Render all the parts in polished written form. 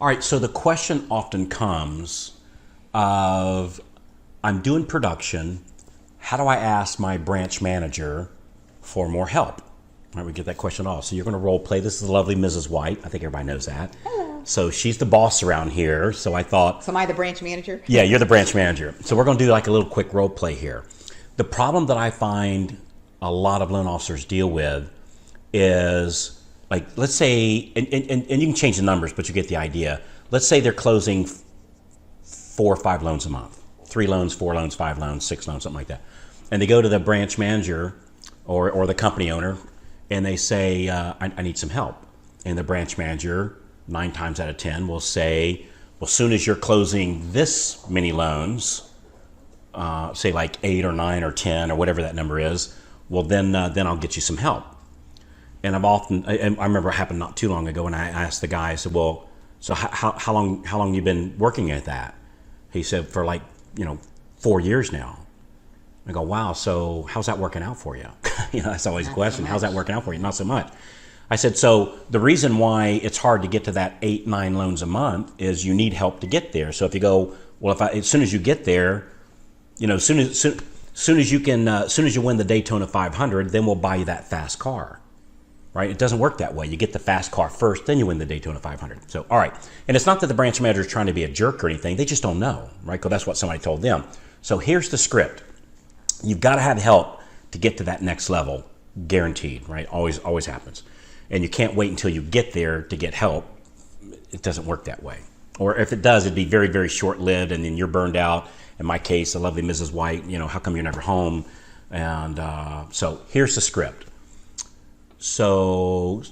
All right, so the question often comes of, I'm doing production. How do I ask my branch manager for more help? All right, we get that question all. So you're going to role play. This is the lovely Mrs. White. I think everybody knows that. Hello. So she's the boss around here. So I thought. So am I the branch manager? Yeah, you're the branch manager. So we're going to do like a little quick role play here. The problem that I find a lot of loan officers deal with is, like, let's say, and you can change the numbers, but you get the idea. Let's say they're closing 4 or 5 loans a month. 3 loans, 4 loans, 5 loans, 6 loans, something like that. And they go to the branch manager or the company owner and they say, I need some help. And the branch manager, 9 times out of 10, will say, well, as soon as you're closing this many loans, say like 8 or 9 or 10 or whatever that number is, well, then I'll get you some help. And I remember it happened not too long ago, and I asked the guy, I said, well, so how long you been working at that? He said, for 4 years now. I go, wow, so how's that working out for you? That's always the question. How's that working out for you? Not so much. I said, so the reason why it's hard to get to that 8, 9 loans a month is you need help to get there. So if you go, well, as soon as you get there, as soon as you win the Daytona 500, then we'll buy you that fast car. Right? It doesn't work that way. You get the fast car first, then you win the Daytona 500. So, all right. And it's not that the branch manager is trying to be a jerk or anything. They just don't know, right? Because that's what somebody told them. So here's the script. You've got to have help to get to that next level, guaranteed, right? Always happens. And you can't wait until you get there to get help. It doesn't work that way. Or if it does, it'd be very, very short-lived, and then you're burned out. In my case, the lovely Mrs. White, how come you're never home? And so here's the script. So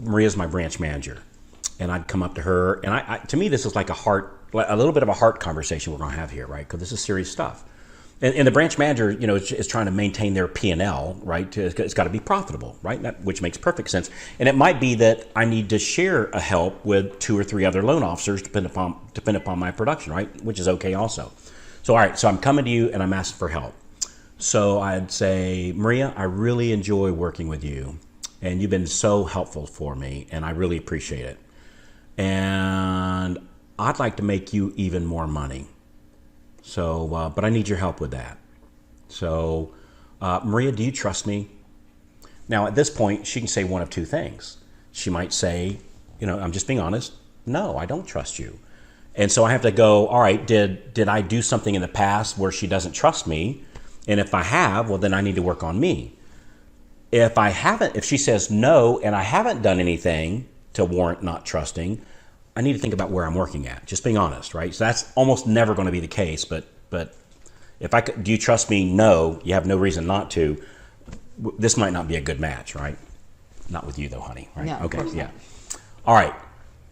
Maria's my branch manager, and I'd come up to her, and to me, this is like a little bit of a heart conversation we're going to have here, right? Because this is serious stuff. And the branch manager, is trying to maintain their P&L, right? It's got to be profitable, right? Which makes perfect sense. And it might be that I need to share a help with 2 or 3 other loan officers, depend upon my production, right? Which is okay also. So, all right, so I'm coming to you and I'm asking for help. So I'd say, Maria, I really enjoy working with you, and you've been so helpful for me, and I really appreciate it. And I'd like to make you even more money. So, but I need your help with that. So, Maria, do you trust me? Now, at this point, she can say one of 2 things. She might say, I'm just being honest. No, I don't trust you. And so I have to go, all right, did I do something in the past where she doesn't trust me? And if I have, well, then I need to work on me. If she says no, and I haven't done anything to warrant not trusting, I need to think about where I'm working at. Just being honest, right? So that's almost never going to be the case. But do you trust me? No, you have no reason not to. This might not be a good match, right? Not with you though, honey. Right? No, okay, of course yeah. not. All right.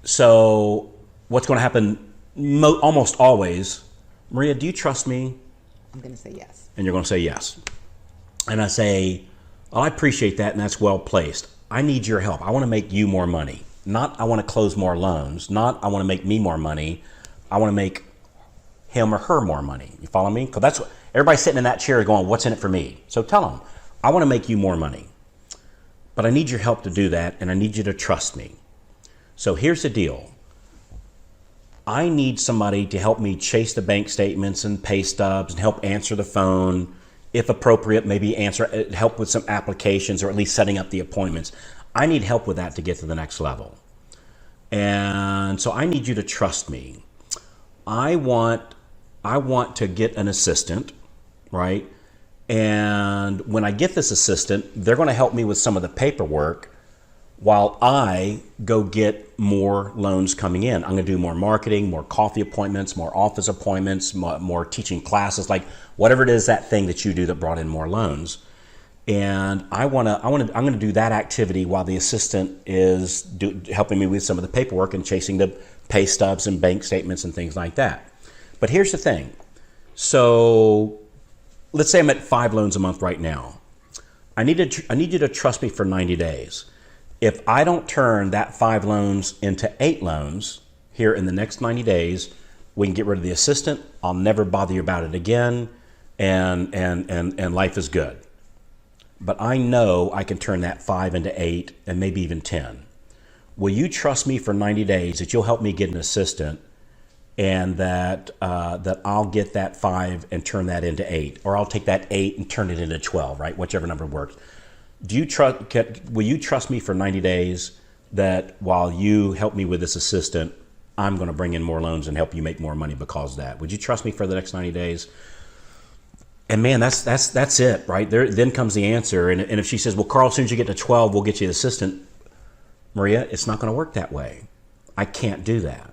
So what's going to happen? Almost always, Maria, do you trust me? I'm going to say yes. And you're going to say yes. And I say, well, I appreciate that, and that's well placed. I need your help. I want to make you more money. Not I want to close more loans. Not I want to make me more money. I want to make him or her more money. You follow me? Because that's what everybody's sitting in that chair going, what's in it for me? So tell them, I want to make you more money. But I need your help to do that, and I need you to trust me. So here's the deal. I need somebody to help me chase the bank statements and pay stubs and help answer the phone. If appropriate, maybe help with some applications or at least setting up the appointments. I need help with that to get to the next level. And so I need you to trust me. I want to get an assistant, right? And when I get this assistant, they're going to help me with some of the paperwork while I go get more loans coming in. I'm going to do more marketing, more coffee appointments, more office appointments, more teaching classes, like whatever it is, that thing that you do that brought in more loans. And I'm going to do that activity while the assistant is helping me with some of the paperwork and chasing the pay stubs and bank statements and things like that. But here's the thing. So let's say I'm at 5 loans a month right now. I need you to trust me for 90 days. If I don't turn that 5 loans into 8 loans here in the next 90 days, we can get rid of the assistant. I'll never bother you about it again, and life is good. But I know I can turn that 5 into 8 and maybe even 10. will you trust me for 90 days that you'll help me get an assistant, and that I'll get that 5 and turn that into 8, or I'll take that 8 and turn it into 12, right? Whichever number works. Will you trust me for 90 days that while you help me with this assistant, I'm going to bring in more loans and help you make more money because of that? Would you trust me for the next 90 days? And man, that's it, right? Then comes the answer. And if she says, well, Carl, as soon as you get to 12, we'll get you an assistant. Maria, it's not going to work that way. I can't do that.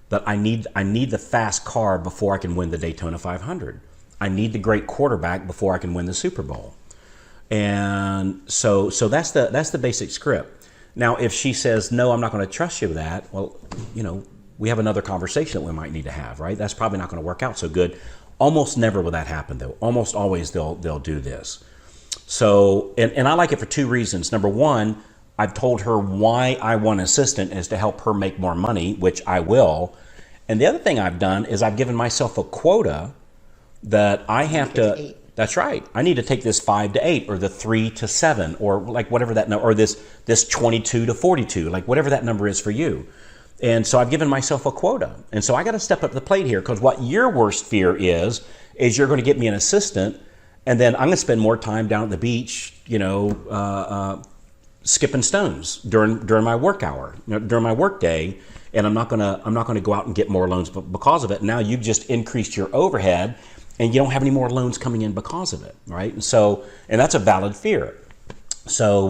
That I need the fast car before I can win the Daytona 500. I need the great quarterback before I can win the Super Bowl. And so that's the basic script. Now, if she says, no, I'm not going to trust you with that, well, we have another conversation that we might need to have, right? That's probably not going to work out so good. Almost never will that happen, though. Almost always they'll do this. So, and I like it for 2 reasons. Number one, I've told her why I want an assistant is to help her make more money, which I will. And the other thing I've done is I've given myself a quota that I have to. That's right. I need to take this 5 to 8, or the 3 to 7, or like whatever that number, or this 22 to 42, like whatever that number is for you. And so I've given myself a quota. And so I got to step up to the plate here, because what your worst fear is you're going to get me an assistant, and then I'm going to spend more time down at the beach, skipping stones during my work hour, during my work day, and I'm not going to go out and get more loans because of it. Now you've just increased your overhead, and you don't have any more loans coming in because of it, right? And that's a valid fear. So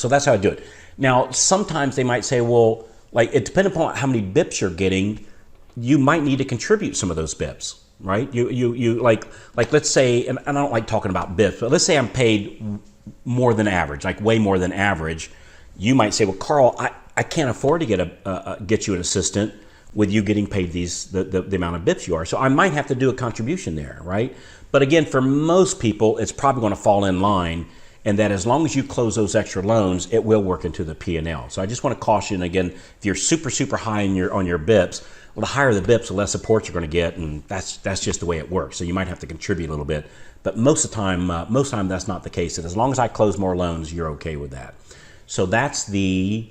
that's how I do it. Now, sometimes they might say, well, like it depends upon how many bips you're getting, you might need to contribute some of those bips, right? You like let's say, and I don't like talking about bips, but let's say I'm paid more than average, like way more than average. You might say, well, Carl, I can't afford to get you an assistant with you getting paid the amount of bips you are. So I might have to do a contribution there, right? But again, for most people, it's probably going to fall in line, and that as long as you close those extra loans, it will work into the P&L. So I just want to caution, again, if you're super, super high on your bips, well, the higher the bips, the less support you're going to get, and that's just the way it works. So you might have to contribute a little bit, but most of the time that's not the case. And as long as I close more loans, you're okay with that. So that's the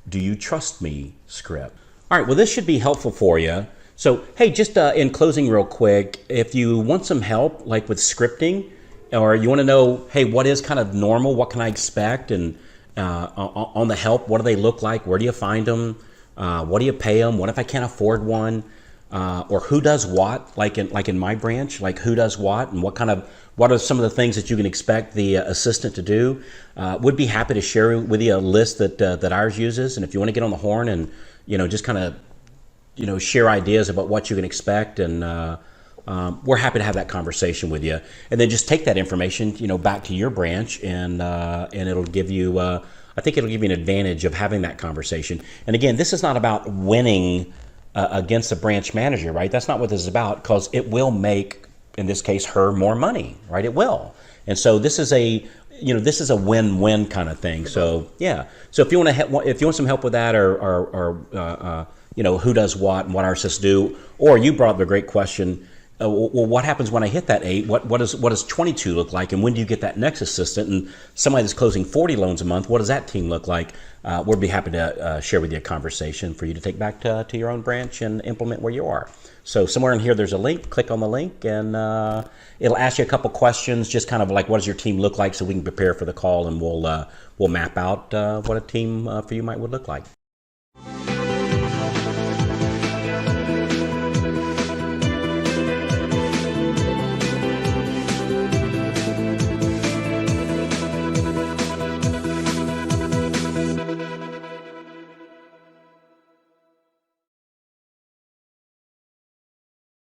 "Do you trust me" script. All right, well, this should be helpful for you. So, hey, just in closing real quick, if you want some help, like with scripting, or you want to know, hey, what is kind of normal? What can I expect? And on the help, what do they look like? Where do you find them? What do you pay them? What if I can't afford one? Or who does what? Like in my branch, like who does what, and what are some of the things that you can expect the assistant to do? Would be happy to share with you a list that ours uses. And if you want to get on the horn and just kind of share ideas about what you can expect, and we're happy to have that conversation with you. And then just take that information back to your branch, and it'll give you I think it'll give you an advantage of having that conversation. And again, this is not about winning against a branch manager, right? That's not what this is about, because it will make, in this case, her more money, right? It will. And so this is a win-win kind of thing. So yeah. So if you want some help with that, or who does what and what our systems do, or you brought up a great question. Well, what happens when I hit that 8? What does 22 look like, and when do you get that next assistant? And somebody that's closing 40 loans a month, what does that team look like? We'll be happy to share with you a conversation for you to take back to your own branch and implement where you are. So somewhere in here, there's a link. Click on the link, and it'll ask you a couple questions, just kind of like, what does your team look like, so we can prepare for the call, and we'll map out what a team for you would look like.